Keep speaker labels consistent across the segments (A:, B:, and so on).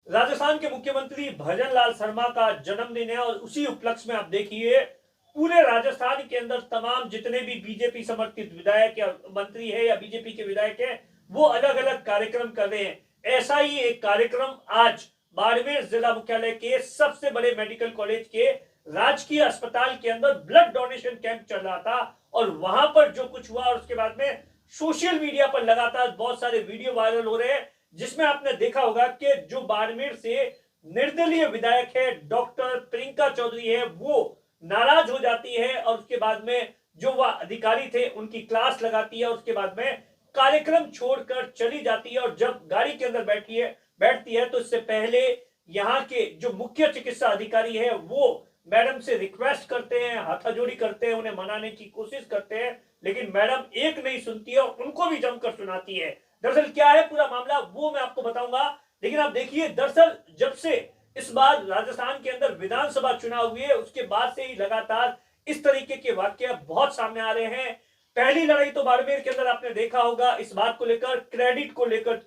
A: राजस्थान के मुख्यमंत्री भजन लाल शर्मा का जन्मदिन है और उसी उपलक्ष्य में आप देखिए पूरे राजस्थान के अंदर तमाम जितने भी बीजेपी समर्थित विधायक या मंत्री है या बीजेपी के विधायक है वो अलग अलग कार्यक्रम कर रहे हैं। ऐसा ही एक कार्यक्रम आज बाड़मेर जिला मुख्यालय के सबसे बड़े मेडिकल कॉलेज के राजकीय अस्पताल के अंदर ब्लड डोनेशन कैंप चल रहा था और वहां पर जो कुछ हुआ और उसके बाद में सोशल मीडिया पर लगातार बहुत सारे वीडियो वायरल हो रहे हैं, जिसमें आपने देखा होगा कि जो बाड़मेर से निर्दलीय विधायक है डॉक्टर प्रियंका चौधरी है वो नाराज हो जाती है और उसके बाद में जो वह अधिकारी थे उनकी क्लास लगाती है और उसके बाद में कार्यक्रम छोड़कर चली जाती है और जब गाड़ी के अंदर बैठती है तो इससे पहले यहाँ के जो मुख्य चिकित्सा अधिकारी है वो मैडम से रिक्वेस्ट करते हैं, हाथाजोड़ी करते हैं, उन्हें मनाने की कोशिश करते हैं, लेकिन मैडम एक नहीं सुनती है और उनको भी जमकर सुनाती है। दरअसल क्या है पूरा मामला वो मैं आपको बताऊंगा, लेकिन आप देखिए दरअसल जब से इस बार राजस्थान के अंदर विधानसभा चुनाव हुए उसके बाद से ही लगातार इस तरीके के वाक्य बहुत सामने आ रहे हैं। पहली लड़ाई तो बाड़मेर के अंदर आपने देखा होगा इस बात को लेकर, क्रेडिट को लेकर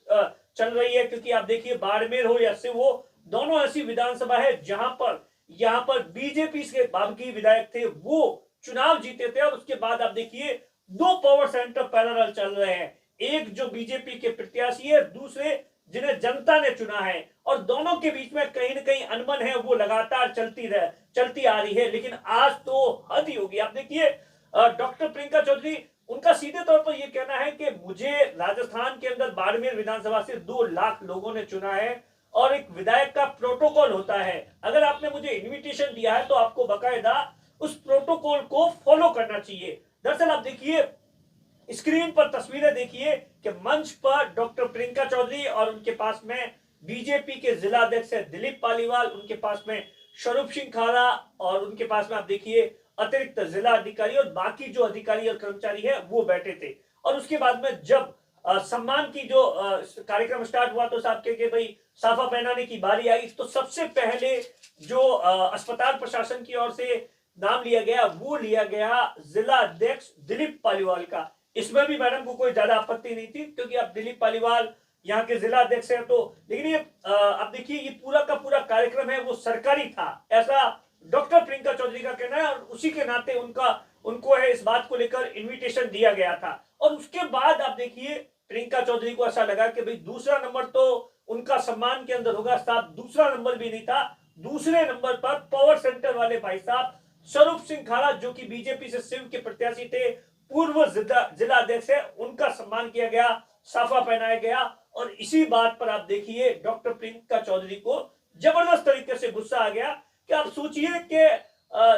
A: चल रही है, क्योंकि आप देखिए बाड़मेर हो या सिवो दोनों ऐसी विधानसभा है जहां पर यहाँ पर बीजेपी के बागी विधायक थे वो चुनाव जीते थे और उसके बाद आप देखिए दो पावर सेंटर पैरेलल चल रहे हैं, एक जो बीजेपी के प्रत्याशी है, दूसरे जिन्हें जनता ने चुना है और दोनों के बीच में कहीं ना कहीं अनबन है वो लगातार चलती आ रही है। लेकिन आज तो हद ही होगी। आप देखिए डॉक्टर प्रियंका चौधरी उनका सीधे तौर पर यह कहना है कि मुझे राजस्थान के अंदर बाड़मेर विधानसभा से 2 लाख लोगों ने चुना है और एक विधायक का प्रोटोकॉल होता है, अगर आपने मुझे इनविटेशन दिया है तो आपको बकायदा उस प्रोटोकॉल को फॉलो करना चाहिए। दरअसल आप देखिए स्क्रीन पर तस्वीरें देखिए कि मंच पर डॉक्टर प्रियंका चौधरी और उनके पास में बीजेपी के जिला अध्यक्ष दिलीप पालीवाल, उनके पास में स्वरूप सिंह खारा और उनके पास में आप देखिए अतिरिक्त जिला अधिकारी और बाकी जो अधिकारी और कर्मचारी है वो बैठे थे। और उसके बाद में जब सम्मान की जो कार्यक्रम स्टार्ट हुआ तो साहब के भाई साफा पहनाने की बारी आई, तो सबसे पहले जो अस्पताल प्रशासन की ओर से नाम लिया गया वो लिया गया जिला अध्यक्ष दिलीप पालीवाल का। इसमें भी मैडम को कोई ज्यादा आपत्ति नहीं थी क्योंकि अब दिलीप पालीवाल यहाँ के जिला अध्यक्ष है, तो लेकिन ये आप देखिए ये पूरा का पूरा कार्यक्रम है वो सरकारी था, ऐसा डॉक्टर प्रियंका चौधरी का कहना है और उसी के नाते उनको है इस बात को लेकर इनविटेशन दिया गया था। और उसके बाद आप देखिए प्रियंका चौधरी को ऐसा लगा कि भाई दूसरा नंबर तो उनका सम्मान के अंदर होगा, साहब दूसरा नंबर भी नहीं था, दूसरे नंबर पर पावर सेंटर वाले भाई साहब स्वरूप सिंह खारा जो कि बीजेपी से सिव के प्रत्याशी थे, पूर्व जिला अध्यक्ष है, उनका सम्मान किया गया, साफा पहनाया गया। और इसी बात पर आप देखिए डॉक्टर प्रियंका चौधरी को जबरदस्त तरीके से गुस्सा आ गया कि आप सोचिए कि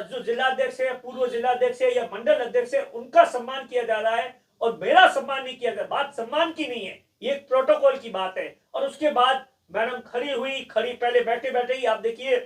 A: जो जिलाध्यक्ष है, पूर्व जिलाध्यक्ष है या मंडल अध्यक्ष है, उनका सम्मान किया जा रहा है और मेरा सम्मान नहीं किया जा रहा। बात सम्मान की नहीं है, ये एक प्रोटोकॉल की बात है। और उसके बाद मैडम खड़ी पहले बैठे बैठे ही आप देखिए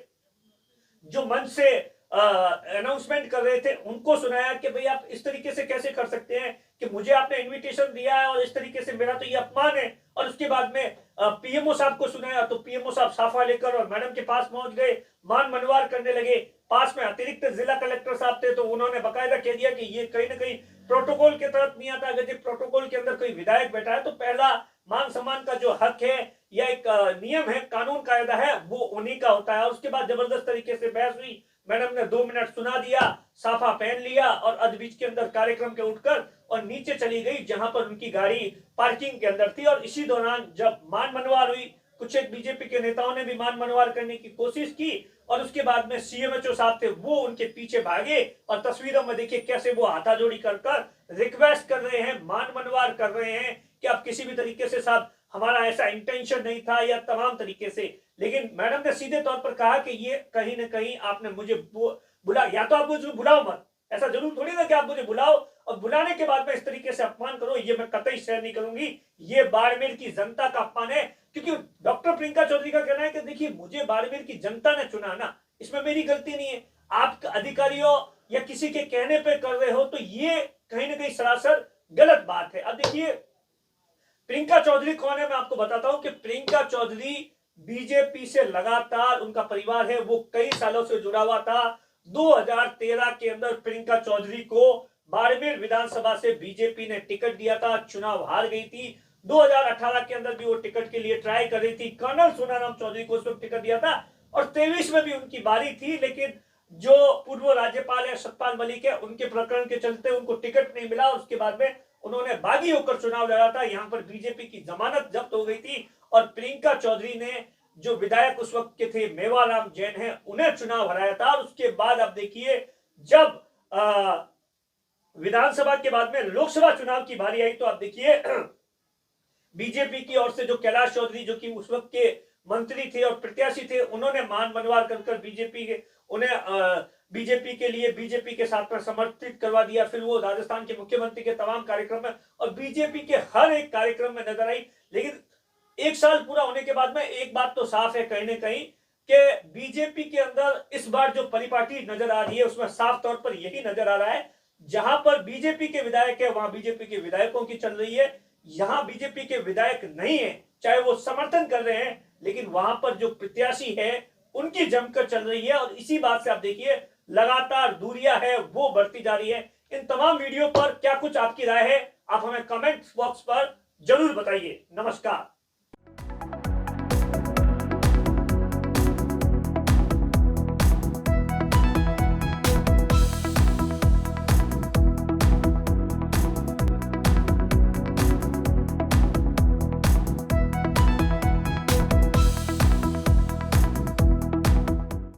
A: जो मंच से अनाउंसमेंट कर रहे थे उनको सुनाया कि भाई आप इस तरीके से कैसे कर सकते हैं कि मुझे आपने इनविटेशन दिया है और इस तरीके से मेरा तो ये अपमान है। और उसके बाद में पीएमओ साहब को सुनाया तो पीएमओ साहब साफा लेकर और मैडम के पास पहुंच गए, मान मनवार करने लगे। पास में अतिरिक्त जिला कलेक्टर साहब थे तो उन्होंने बकायदा कह दिया कि ये कहीं ना कहीं प्रोटोकॉल के तहत नहीं आता, अगर प्रोटोकॉल के अंदर कोई विधायक बैठा है तो पहला मान सम्मान का जो हक है या एक नियम है, कानून कायदा है, वो उन्हीं का होता है। और उसके बाद जबरदस्त तरीके से बहस हुई, मैडम ने 2 मिनट सुना दिया, साफा पहन लिया और अध बीच के अंदर कार्यक्रम के उठकर और नीचे चली गई जहां पर उनकी गाड़ी पार्किंग के अंदर थी। और इसी दौरान जब मान मनवार हुई, कुछ एक बीजेपी के नेताओं ने भी मान मनवार करने की कोशिश की और उसके बाद में सीएमएचओ साहब थे वो उनके पीछे भागे और तस्वीरों में देखिए कैसे वो हाथाजोड़ी कर रिक्वेस्ट कर रहे हैं, मान मनवार कर रहे हैं कि आप किसी भी तरीके से साहब हमारा ऐसा इंटेंशन नहीं था या तमाम तरीके से। लेकिन मैडम ने सीधे तौर पर कहा कि ये कहीं ना कहीं आपने मुझे बुला, या तो आप मुझे बुलाओ मत, ऐसा जरूर थोड़ी ना कि आप मुझे बुलाओ और बुलाने के बाद में इस तरीके से अपमान करो, ये मैं कतई शेयर नहीं करूंगी, ये बाड़मेर की जनता का अपमान है। क्योंकि डॉक्टर प्रियंका चौधरी का कहना है कि देखिए मुझे बाड़मेर की जनता ने चुना ना, इसमें मेरी गलती नहीं है, आप अधिकारियों या किसी के कहने पे कर रहे हो तो ये कहीं ना कहीं सरासर गलत बात है। अब देखिए प्रियंका चौधरी कौन है मैं आपको बताता हूं कि प्रियंका चौधरी बीजेपी से लगातार उनका परिवार है वो कई सालों से जुड़ा हुआ था। 2013 के अंदर प्रियंका चौधरी को बाड़मेर विधानसभा से बीजेपी ने टिकट दिया था, चुनाव हार गई थी। 2018 के अंदर भी वो टिकट के लिए ट्राई कर रही थी, कर्नल सोनाराम चौधरी को उस वक्त टिकट दिया था, और 23 में भी उनकी बारी थी, लेकिन जो पूर्व राज्यपाल है सतपाल मलिक है, उनके प्रकरण के चलते उनको टिकट नहीं मिला, और उसके बाद में उन्होंने बागी होकर चुनाव लड़ा था। यहाँ पर बीजेपी की जमानत जब्त हो गई थी, और प्रियंका चौधरी ने, जो विधायक उस वक्त के थे मेवाराम जैन है, उन्हें चुनाव हराया था। और उसके बाद आप देखिए, जब विधानसभा के बाद में लोकसभा चुनाव की बारी आई, तो आप देखिए बीजेपी की ओर से जो कैलाश चौधरी, जो कि उस वक्त के मंत्री थे और प्रत्याशी थे, उन्होंने मान मनवार कर बीजेपी के उन्हें बीजेपी के लिए बीजेपी के साथ में समर्थित करवा दिया। फिर वो राजस्थान के मुख्यमंत्री के तमाम कार्यक्रम में और बीजेपी के हर एक कार्यक्रम में नजर आई। लेकिन एक साल पूरा होने के बाद में एक बात तो साफ है कहीं ना कहीं कि बीजेपी के अंदर इस बार जो परिपाटी नजर आ रही है, उसमें साफ तौर पर यही नजर आ रहा है, जहां पर बीजेपी के विधायक है वहां बीजेपी के विधायकों की चल रही है, यहां बीजेपी के विधायक नहीं है, चाहे वो समर्थन कर रहे हैं, लेकिन वहां पर जो प्रत्याशी है उनकी जमकर चल रही है। और इसी बात से आप देखिए लगातार दूरियां है वो बढ़ती जा रही है। इन तमाम वीडियो पर क्या कुछ आपकी राय है, आप हमें कमेंट बॉक्स पर जरूर बताइए। नमस्कार।